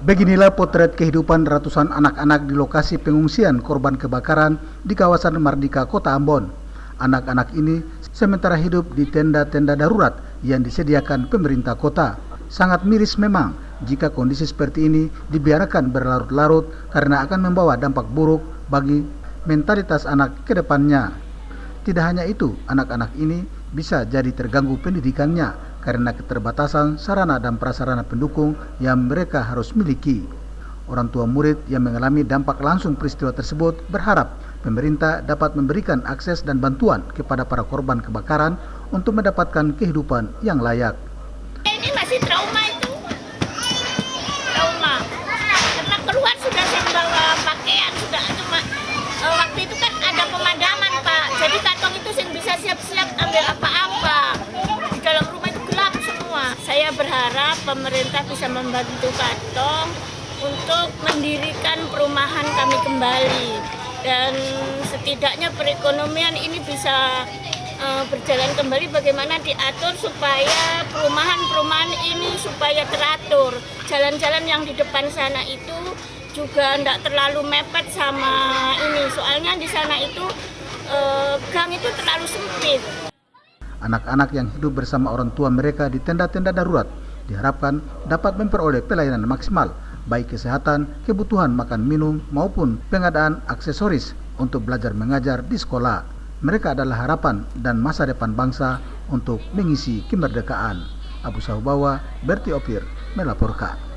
Beginilah potret kehidupan ratusan anak-anak di lokasi pengungsian korban kebakaran di kawasan Mardika, Kota Ambon. Anak-anak ini sementara hidup di tenda-tenda darurat yang disediakan pemerintah kota. Sangat miris memang jika kondisi seperti ini dibiarkan berlarut-larut karena akan membawa dampak buruk bagi mentalitas anak ke depannya. Tidak hanya itu, anak-anak ini bisa jadi terganggu pendidikannya karena keterbatasan sarana dan prasarana pendukung yang mereka harus miliki. Orang tua murid yang mengalami dampak langsung peristiwa tersebut berharap pemerintah dapat memberikan akses dan bantuan kepada para korban kebakaran untuk mendapatkan kehidupan yang layak. Ini masih trauma itu, trauma. Karena keluar sudah membawa pakaian, sudah cuma waktu itu kan ada pemadaman Pak, jadi kantong itu bisa siap-siap ambil apa-apa. Di dalam rumah itu gelap semua. Saya berharap pemerintah bisa membantu kantong untuk mendirikan perumahan kami kembali. Dan setidaknya perekonomian ini bisa berjalan kembali, bagaimana diatur supaya perumahan-perumahan ini supaya teratur. Jalan-jalan yang di depan sana itu juga tidak terlalu mepet sama ini, soalnya di sana itu gang itu terlalu sempit. Anak-anak yang hidup bersama orang tua mereka di tenda-tenda darurat diharapkan dapat memperoleh pelayanan maksimal, baik kesehatan, kebutuhan makan minum, maupun pengadaan aksesoris untuk belajar mengajar di sekolah. Mereka adalah harapan dan masa depan bangsa untuk mengisi kemerdekaan. Abu Sahubawa, Berti Opir, melaporkan.